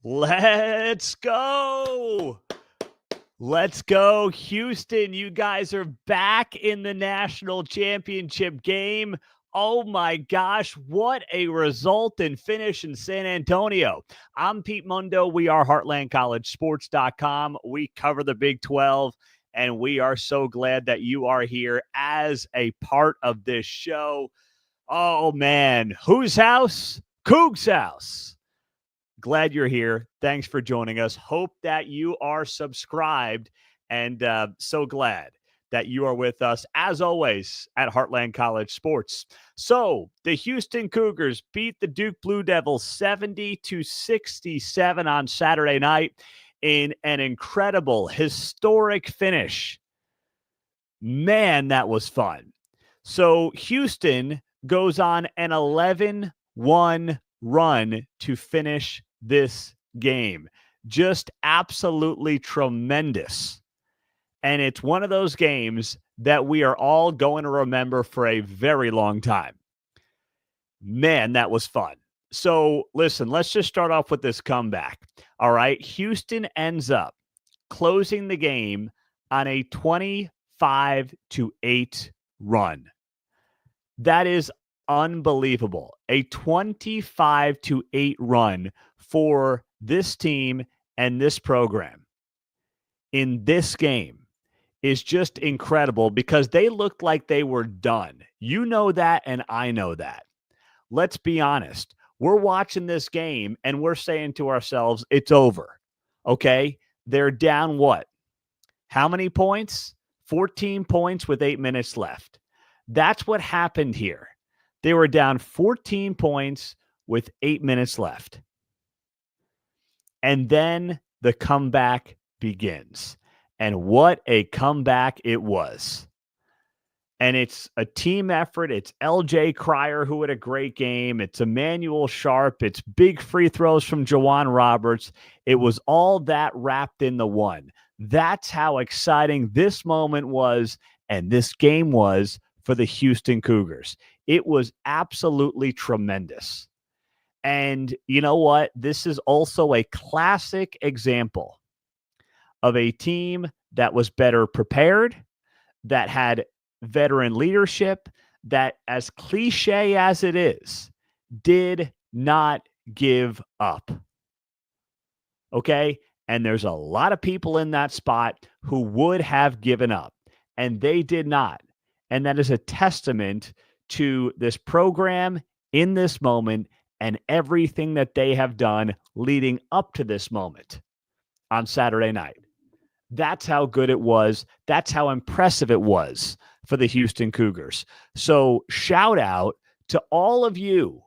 Let's go. Let's go, Houston. You guys are back in the national championship game. Oh my gosh, what a result and finish in San Antonio. I'm Pete Mundo. We are HeartlandCollegeSports.com. We cover the Big 12, and we are so glad that you are here as a part of this show. Oh man, whose house? Cougs' house. Glad you're here. Thanks for joining us. Hope that you are subscribed, and so glad that you are with us, as always, at Heartland College Sports. So the Houston Cougars beat the Duke Blue Devils 70-67 on Saturday night in an incredible, historic finish. Man, that was fun. So Houston goes on an 11-1 run to finish this game. Just absolutely tremendous. And it's one of those games that we are all going to remember for a very long time. Man, that was fun. So listen, let's just start off with this comeback. All right. Houston ends up closing the game on a 25-8 run. That is unbelievable. A 25-8 run for this team and this program in this game is just incredible because they looked like they were done. You know that, and I know that. Let's be honest. We're watching this game, and we're saying to ourselves, it's over. Okay? They're down what? How many points? 14 points with 8 minutes left. That's what happened here. They were down 14 points with 8 minutes left. And then the comeback begins. And what a comeback it was. And it's a team effort. It's LJ Cryer, who had a great game. It's Emmanuel Sharp. It's big free throws from Jawan Roberts. It was all that wrapped in the one. That's how exciting this moment was and this game was for the Houston Cougars. It was absolutely tremendous. And you know what? This is also a classic example of a team that was better prepared, that had veteran leadership, that, as cliche as it is, did not give up. Okay? And there's a lot of people in that spot who would have given up, and they did not. And that is a testament to this program in this moment and everything that they have done leading up to this moment on Saturday night. That's how good it was. That's how impressive it was for the Houston Cougars. So shout out to all of you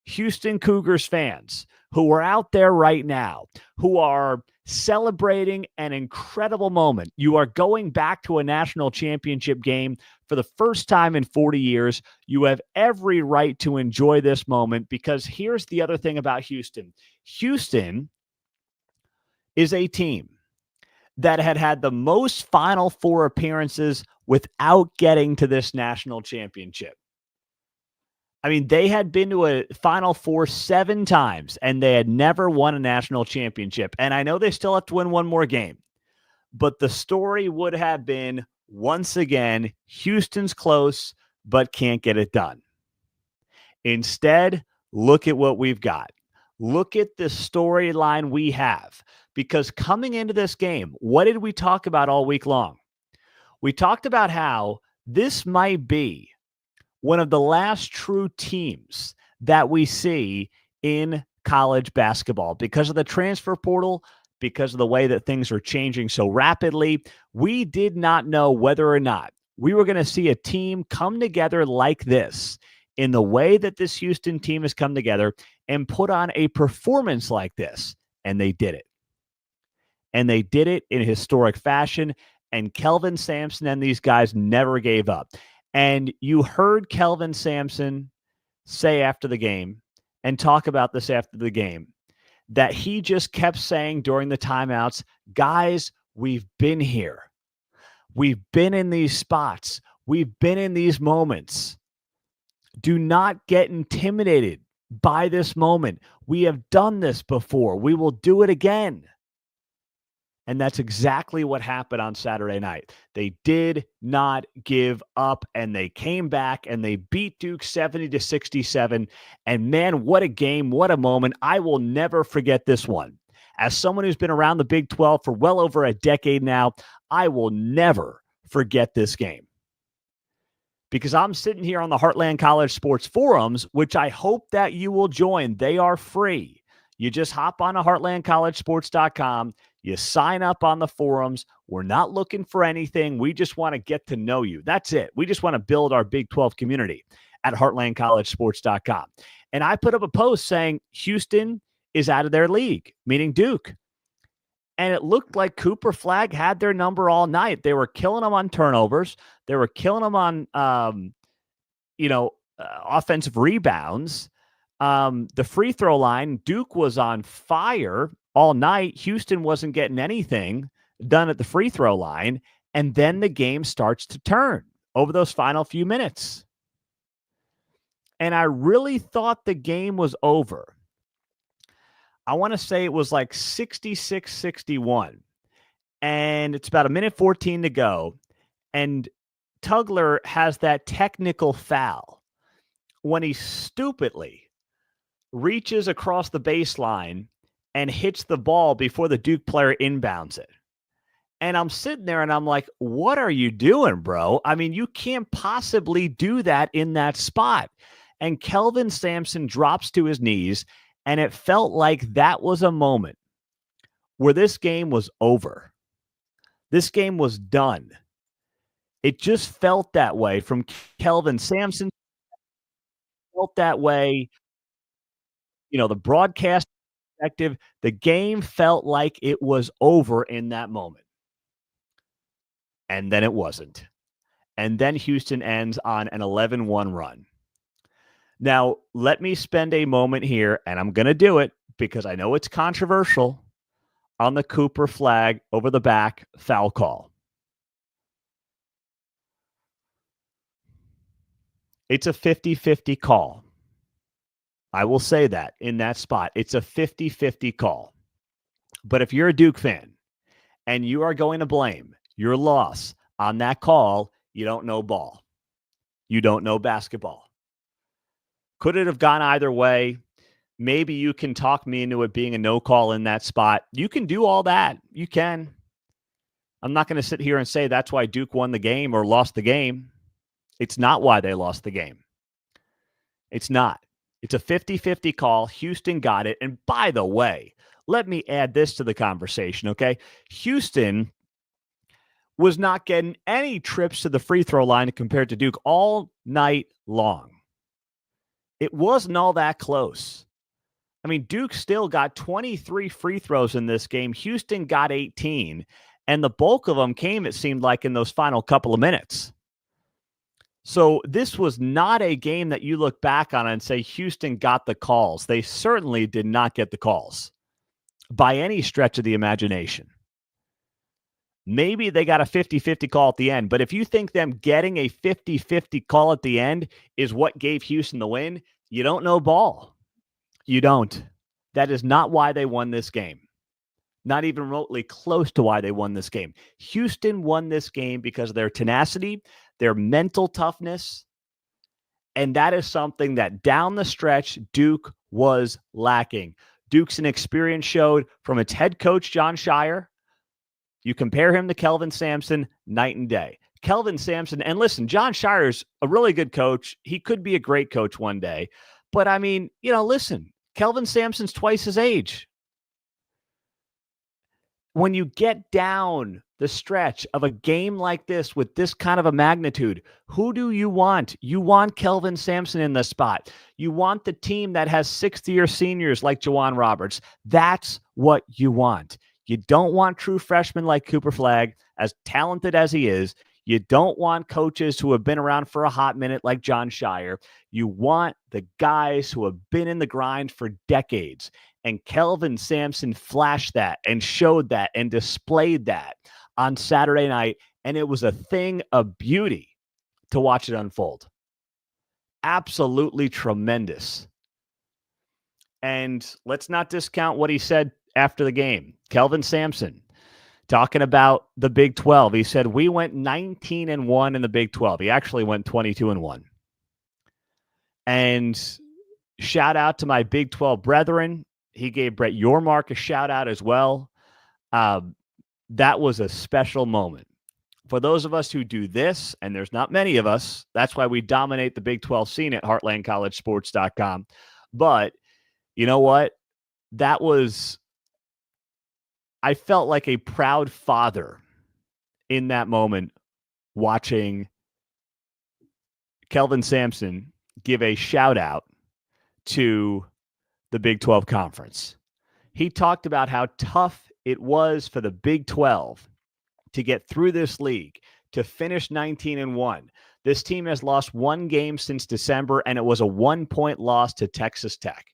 Houston Cougars fans who are out there right now, who are celebrating an incredible moment. You are going back to a national championship game for the first time in 40 years. You have every right to enjoy this moment because here's the other thing about Houston. Houston is a team that had the most Final Four appearances without getting to this national championship. I mean, they had been to a Final Four 7 times, and they had never won a national championship. And I know they still have to win one more game. But the story would have been, once again, Houston's close, but can't get it done. Instead, look at what we've got. Look at the storyline we have. Because coming into this game, what did we talk about all week long? We talked about how this might be one of the last true teams that we see in college basketball because of the transfer portal, because of the way that things are changing so rapidly. We did not know whether or not we were going to see a team come together like this in the way that this Houston team has come together and put on a performance like this. And they did it. And they did it in historic fashion. And Kelvin Sampson and these guys never gave up. And you heard Kelvin Sampson say after the game and talk about this after the game that he just kept saying during the timeouts, guys, we've been here. We've been in these spots. We've been in these moments. Do not get intimidated by this moment. We have done this before. We will do it again. And that's exactly what happened on Saturday night. They did not give up, and they came back and they beat Duke 70-67. And man, what a game, what a moment. I will never forget this one. As someone who's been around the Big 12 for well over a decade now, I will never forget this game. Because I'm sitting here on the Heartland College Sports Forums, which I hope that you will join. They are free. You just hop on to heartlandcollegesports.com. You sign up on the forums. We're not looking for anything. We just want to get to know you. That's it. We just want to build our Big 12 community at heartlandcollegesports.com. And I put up a post saying Houston is out of their league, meaning Duke. And it looked like Cooper Flagg had their number all night. They were killing them on turnovers. They were killing them on, offensive rebounds. The free throw line, Duke was on fire all night. Houston wasn't getting anything done at the free throw line. And then the game starts to turn over those final few minutes. And I really thought the game was over. I want to say it was like 66-61. And it's about 1:14 to go. And Tugler has that technical foul when he stupidly reaches across the baseline and hits the ball before the Duke player inbounds it. And I'm sitting there and I'm like, what are you doing, bro? I mean, you can't possibly do that in that spot. And Kelvin Sampson drops to his knees, and it felt like that was a moment where this game was over. This game was done. It just felt that way from Kelvin Sampson. Felt that way. The broadcast perspective, the game felt like it was over in that moment. And then it wasn't. And then Houston ends on an 11-1 run. Now, let me spend a moment here, and I'm going to do it because I know it's controversial, on the Cooper Flagg over the back foul call. It's a 50-50 call. I will say that in that spot. It's a 50-50 call. But if you're a Duke fan and you are going to blame your loss on that call, you don't know ball. You don't know basketball. Could it have gone either way? Maybe you can talk me into it being a no call in that spot. You can do all that. You can. I'm not going to sit here and say that's why Duke won the game or lost the game. It's not why they lost the game. It's not. It's a 50-50 call. Houston got it. And by the way, let me add this to the conversation, okay? Houston was not getting any trips to the free throw line compared to Duke all night long. It wasn't all that close. I mean, Duke still got 23 free throws in this game. Houston got 18, and the bulk of them came, it seemed like, in those final couple of minutes. So this was not a game that you look back on and say Houston got the calls. They certainly did not get the calls by any stretch of the imagination. Maybe they got a 50-50 call at the end, but if you think them getting a 50-50 call at the end is what gave Houston the win, you don't know ball. You don't. That is not why they won this game. Not even remotely close to why they won this game. Houston won this game because of their tenacity, their mental toughness, and that is something that down the stretch Duke was lacking. Duke's inexperience showed from its head coach, John Shire. You compare him to Kelvin Sampson, night and day. Kelvin Sampson, and listen, John Shire's a really good coach. He could be a great coach one day. But I mean, listen, Kelvin Sampson's twice his age. When you get down the stretch of a game like this with this kind of a magnitude, who do you want? You want Kelvin Sampson in the spot. You want the team that has sixth-year seniors like Juwan Roberts. That's what you want. You don't want true freshmen like Cooper Flagg, as talented as he is. You don't want coaches who have been around for a hot minute like John Shire. You want the guys who have been in the grind for decades. And Kelvin Sampson flashed that and showed that and displayed that on Saturday night. And it was a thing of beauty to watch it unfold. Absolutely tremendous. And let's not discount what he said after the game. Kelvin Sampson, talking about the Big 12. He said, we went 19-1 in the Big 12. He actually went 22-1. And shout out to my Big 12 brethren. He gave Brett Yormark a shout out as well. That was a special moment. For those of us who do this, and there's not many of us, that's why we dominate the Big 12 scene at heartlandcollegesports.com. But you know what? I felt like a proud father in that moment watching Kelvin Sampson give a shout out to the Big 12 Conference. He talked about how tough it was for the Big 12 to get through this league, to finish 19-1. This team has lost one game since December, and it was a 1-point loss to Texas Tech.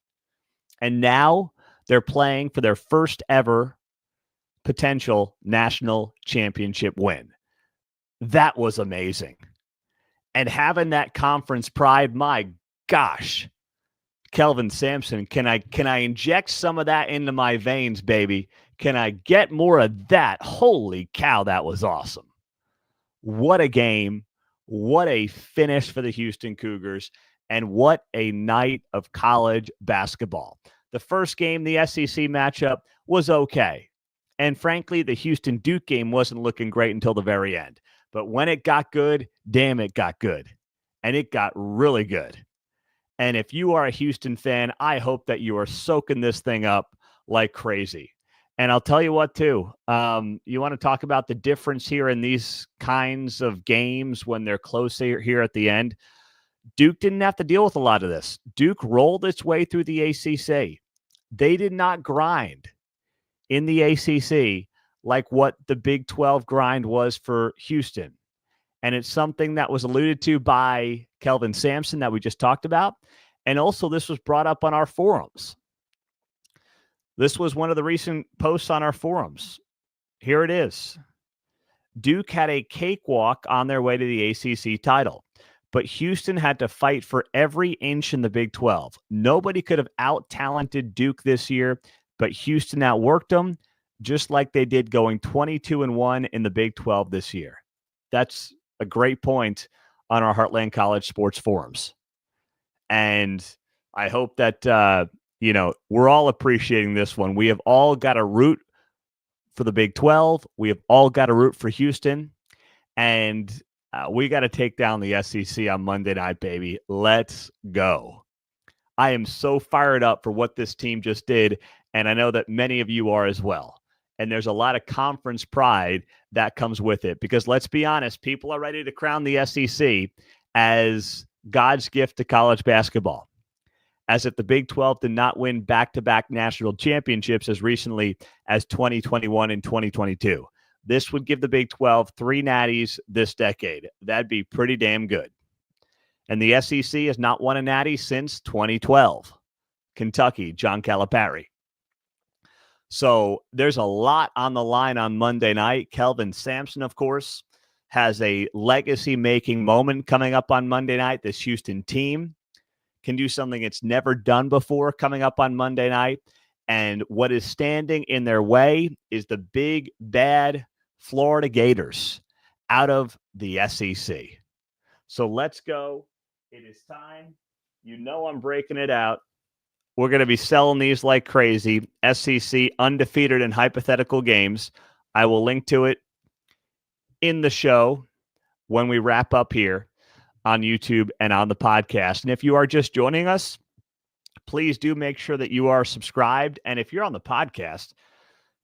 And now they're playing for their first ever potential national championship win. That was amazing. And having that conference pride, my gosh, Kelvin Sampson, can I inject some of that into my veins, baby? Can I get more of that? Holy cow, that was awesome. What a game. What a finish for the Houston Cougars. And what a night of college basketball. The first game, the SEC matchup, was okay. And frankly, the Houston-Duke game wasn't looking great until the very end. But when it got good, damn, it got good. And it got really good. And if you are a Houston fan, I hope that you are soaking this thing up like crazy. And I'll tell you what, too, you want to talk about the difference here in these kinds of games when they're close here at the end. Duke didn't have to deal with a lot of this. Duke rolled its way through the ACC. They did not grind in the ACC like what the Big 12 grind was for Houston. And it's something that was alluded to by Kelvin Sampson that we just talked about. And also this was brought up on our forums. This was one of the recent posts on our forums. Here it is. Duke had a cakewalk on their way to the ACC title, but Houston had to fight for every inch in the Big 12. Nobody could have out-talented Duke this year, but Houston outworked them just like they did going 22-1 in the Big 12 this year. That's a great point on our Heartland College Sports forums. And I hope that, we're all appreciating this one. We have all got to root for the Big 12. We have all got to root for Houston. And we got to take down the SEC on Monday night, baby. Let's go. I am so fired up for what this team just did. And I know that many of you are as well. And there's a lot of conference pride that comes with it. Because let's be honest, people are ready to crown the SEC as God's gift to college basketball. As if the Big 12 did not win back-to-back national championships as recently as 2021 and 2022. This would give the Big 12 3 natties this decade. That'd be pretty damn good. And the SEC has not won a natty since 2012. Kentucky, John Calipari. So there's a lot on the line on Monday night. Kelvin Sampson, of course, has a legacy-making moment coming up on Monday night. This Houston team can do something it's never done before coming up on Monday night. And what is standing in their way is the big, bad Florida Gators out of the SEC. So let's go. It is time. You know I'm breaking it out. We're going to be selling these like crazy. SEC undefeated in hypothetical games. I will link to it in the show when we wrap up here on YouTube and on the podcast. And if you are just joining us, please do make sure that you are subscribed. And if you're on the podcast,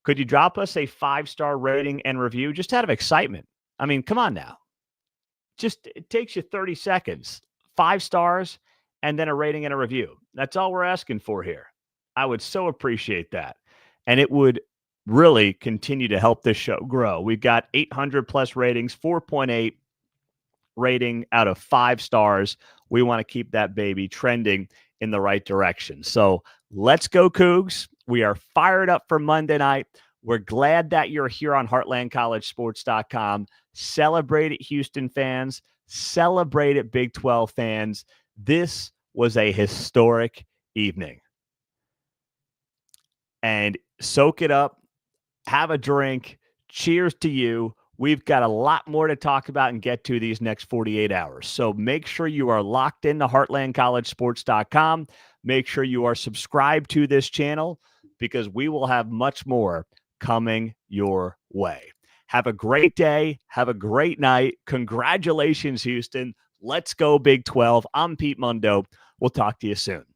could you drop us a 5-star rating and review just out of excitement? I mean, come on now. It takes you 30 seconds. 5 stars and then a rating and a review. That's all we're asking for here. I would so appreciate that. And it would really continue to help this show grow. We've got 800 plus ratings, 4.8 rating out of 5 stars. We want to keep that baby trending in the right direction. So let's go, Cougs. We are fired up for Monday night. We're glad that you're here on HeartlandCollegeSports.com. Celebrate it, Houston fans. Celebrate it, Big 12 fans. This was a historic evening. and soak it up, have a drink. Cheers to you. We've got a lot more to talk about and get to these next 48 hours. So make sure you are locked into heartlandcollegesports.com. Make sure you are subscribed to this channel because we will have much more coming your way. Have a great day. Have a great night. Congratulations, Houston. Let's go Big 12. I'm Pete Mundo. We'll talk to you soon.